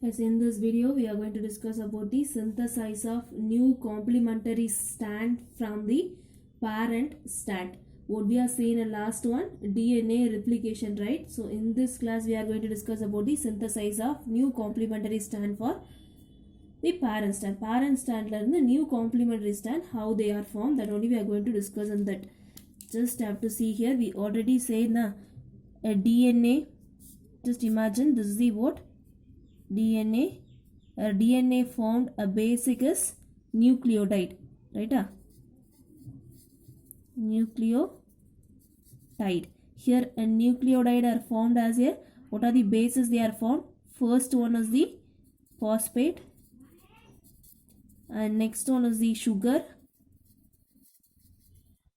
Yes, in this video we are going to discuss about the synthesis of new complementary strand from the parent strand. What we have seen in last one, DNA replication, right? So in this class we are going to discuss about the synthesis of new complementary strand for the parent strand. Parent strand and the new complementary strand, how they are formed, that only we are going to discuss in that. Just have to see here, we already said na a DNA. Just imagine this is the what? DNA. DNA formed a basic is nucleotide, right? Nucleotide. Here a nucleotide are formed as a, what are the bases they are formed? First one is the phosphate, and next one is the sugar,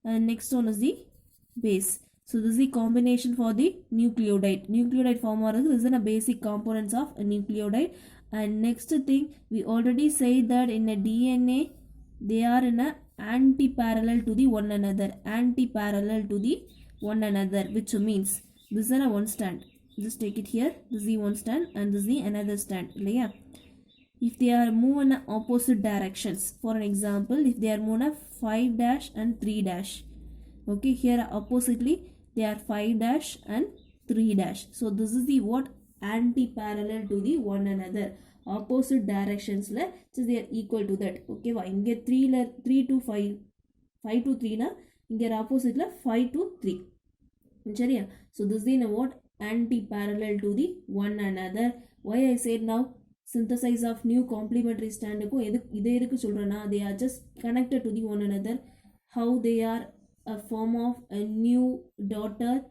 and next one is the base. So this is the combination for the nucleotide. Nucleotide form or this is a basic components of a nucleotide. And next thing, we already said that in a DNA they are in a anti-parallel to the one another. Anti-parallel to the one another, which means this is a one strand. Just take it here. This is the one strand and this is the another strand. Yeah. If they are move in opposite directions, for an example, if they are move in 5 dash and 3 dash, okay, here oppositely they are 5 dash and 3 dash. So this is the what? Anti-parallel to the one another. Opposite directions la, so they are equal to that. Okay, why? Inge 3 to 5, 5 to 3 na, inge opposite la 5 to 3. So this is the what? Anti-parallel to the one another. Why I said now synthesis of new complementary strand ko idhe edukku solrana, they are just connected to the one another. How they are a form of a new daughter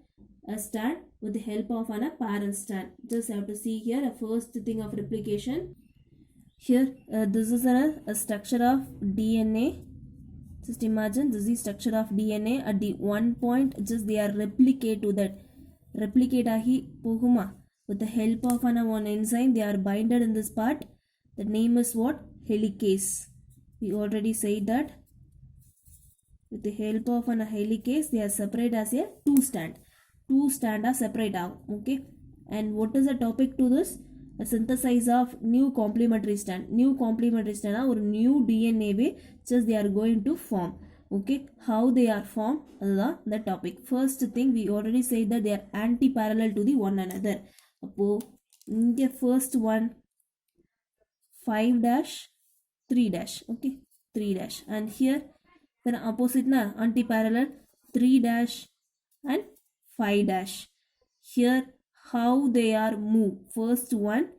a strand with the help of a parent strand. Just have to see here a first thing of replication. Here this is a structure of DNA. Just imagine this is the structure of DNA. At the one point just they are replicate to that. Replicate ahi poguma. With the help of one enzyme they are binded in this part. The name is what? Helicase. We already said that. With the help of a helicase they are separate as a two strand. Two strand are separate out. Okay. And what is the topic to this? A synthesis of new complementary strand. New complementary strand or new DNA way just they are going to form. Okay, how they are formed the topic. First thing we already said that they are anti-parallel to the one another. The first one 5 dash 3 dash. Okay, 3 dash, and here then opposite na anti-parallel 3 dash and 5 dash. Here how they are moved. First one,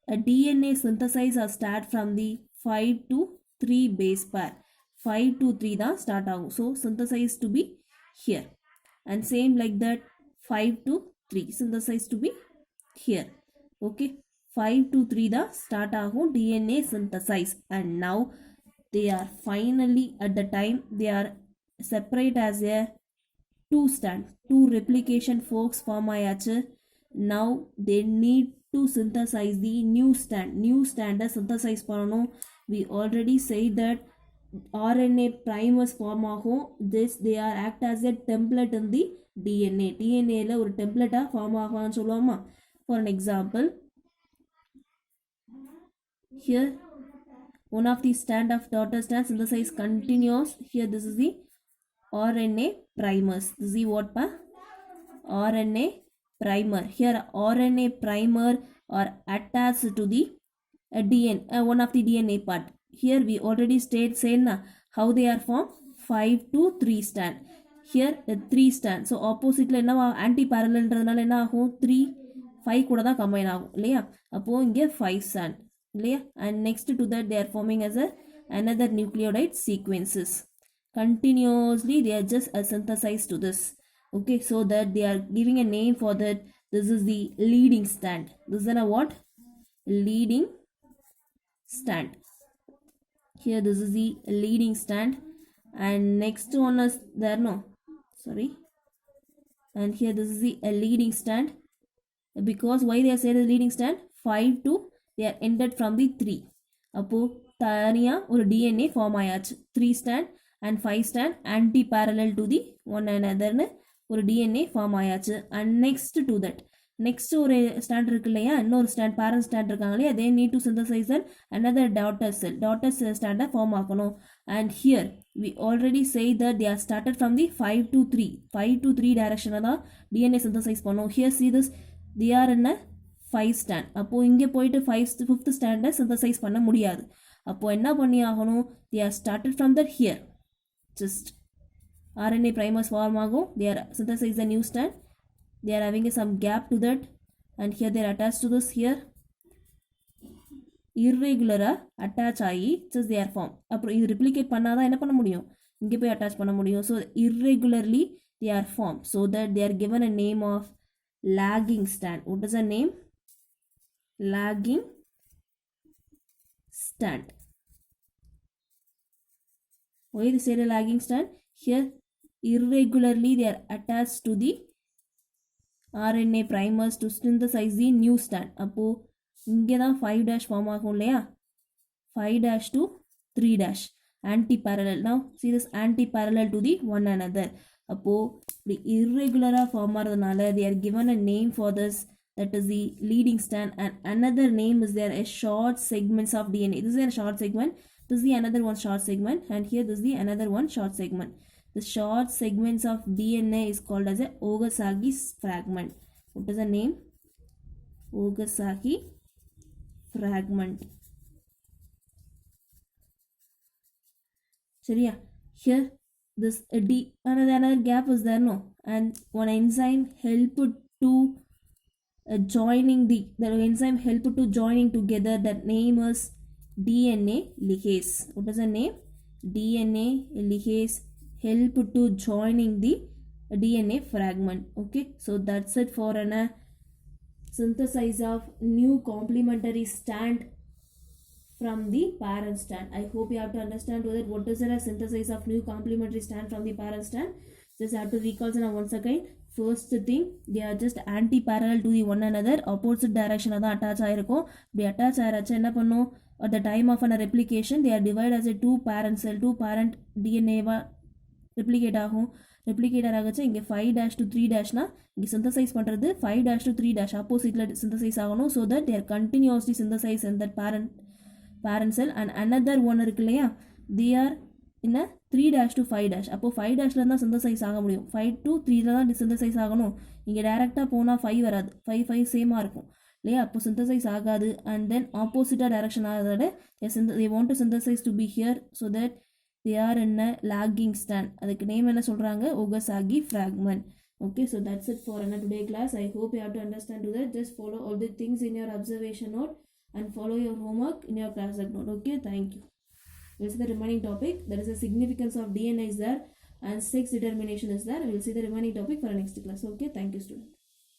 a DNA synthesis are start from the 5 to 3 base pair. 5 to 3 da start out. So synthesis to be here. And same like that 5 to 3 synthesis to be here. Okay. 5 to 3 da start out DNA synthesis. And now they are finally at the time they are separate as a two strand. Two replication forks form ayachu. Now they need to synthesize the new strand. New strand synthesize panano. We already said that RNA primers form ஆகும். This they are act as a template in the DNA. DNA ல ஒரு template form ஆகும்னு சொல்லுவோமா? For an example, here one of the strand of daughter strand synthesize continuous. Here this is the RNA primers. This is the what pa? RNA primer. Here RNA primer are attached to the DNA, one of the DNA part. Here we already said na how they are formed. 5 to 3 strand. Here 3 strand. So opposite la enna anti parallel ன்றதனால என்ன ஆகும்? 3 5 கூட தான் combine ஆகும் இல்லையா? அப்போ இங்க 5 strand இல்லையா? And next to that they are forming as another nucleotide sequences. Continuously they are just synthesized to this. Okay, so that they are giving a name for that. This is the leading strand. This is a what? Leading strand. Here this is the leading strand, and next one is there no sorry, and here this is the leading strand. Because why they are said as leading strand? 5 to they are ended from the 3. Appo taniya or DNA form ayachu. 3 strand and 5 strand anti parallel to the one another or DNA form ayachu. And next to that next ஒரு stand இருக்கு இல்லையா, இன்னொரு stand parent stand இருக்காங்க இல்லையா, they need to synthesize another daughter cell ஸ்டாண்டை form ஆக்கணும். and here we already say that they are started from the 5 to 3 டைரக்ஷனில் தான் DNA synthesize பண்ணும். here see this, they are in a 5 stand. அப்போது இங்கே போயிட்டு 5th ஸ்டாண்டை synthesize பண்ண முடியாது. அப்போது என்ன பண்ணி ஆகணும், they are started from that here, just RNA primers form ஆகும், they are synthesize a new strand, they are having some gap to that, and here they are attached to this here, irregular attach ஆகி just they are form. அப்புறம் இது replicate பண்ணாதான் என்ன பண்ண முடியும், இங்கே போய் attach பண்ண முடியும். so irregularly they are formed, so that they are given a name of lagging strand. what is the name? Lagging strand. why they say a lagging strand? here irregularly they are attached to the RNA primers to synthesize the new strand. அப்போது இங்கே தான் 5' form ஆகும் இல்லையா, 5' to 3' anti-parallel. now see this anti-parallel to the one another. அப்போது இப்படி irregular form ஆகிறதுனால they are given a name for this, that is the leading strand, and another name is there, a short segments of DNA. this is a short segment, this is the another one short segment, and here this is the another one short segment. The short segments of DNA is called as a Okazaki fragment. what is the name? Okazaki fragment. சரியா, here this another gap is there, no, and one enzyme helped to joining the enzyme helped to joining together, that name is DNA ligase. what is the name? DNA ligase help to joining the DNA fragment. okay, so that's it for an synthesis of new complementary strand from the parent strand. I hope you have to understand that what is a synthesis of new complementary strand from the parent strand. just have to recall once again. first thing, they are just anti-parallel to the one another, opposite direction தான் attach ஆயிருக்கும். இப்படி attach ஆயிருச்சு என்ன பண்ணும், at the time of an replication they are divided as a two parent cell, two parent DNA replicate ஆகும். ரெப்ளிகேட்டர் ஆகச்சு இங்கே 5' to 3' இங்கே synthesise பண்ணுறது 5' to 3' ஆப்போசிட்டில் சிந்தசைஸ் ஆகணும். So that there continuously synthesize in that parent cell. and another ஒன்று இருக்கு இல்லையா, they are in a 3' to 5'. அப்போது 5' தான் சிந்தசைஸ் ஆக முடியும், 5 to 3 தான் சிந்தசைஸ் ஆகணும். இங்கே டேரெக்டாக போனால் 5 வராது, 5 சேமாக இருக்கும் இல்லையா, அப்போ சிந்தசைஸ் ஆகாது. அண்ட் தென் ஆப்போசிட்டாக டைரக்ஷன் ஆகிறத they want to synthesize to be here, so that they are in a lagging stand. அதுக்கு நேம் என்ன சொல்கிறாங்க, Okazaki fragment. okay, so that's it for today class. I hope you have to understand that. just follow all the things in your observation note and follow your homework in your class note. okay, thank you. We'll see the remaining topic, that is the significance of DNA is there, and sex determination is there. We'll see the remaining topic for our next class. okay, thank you student.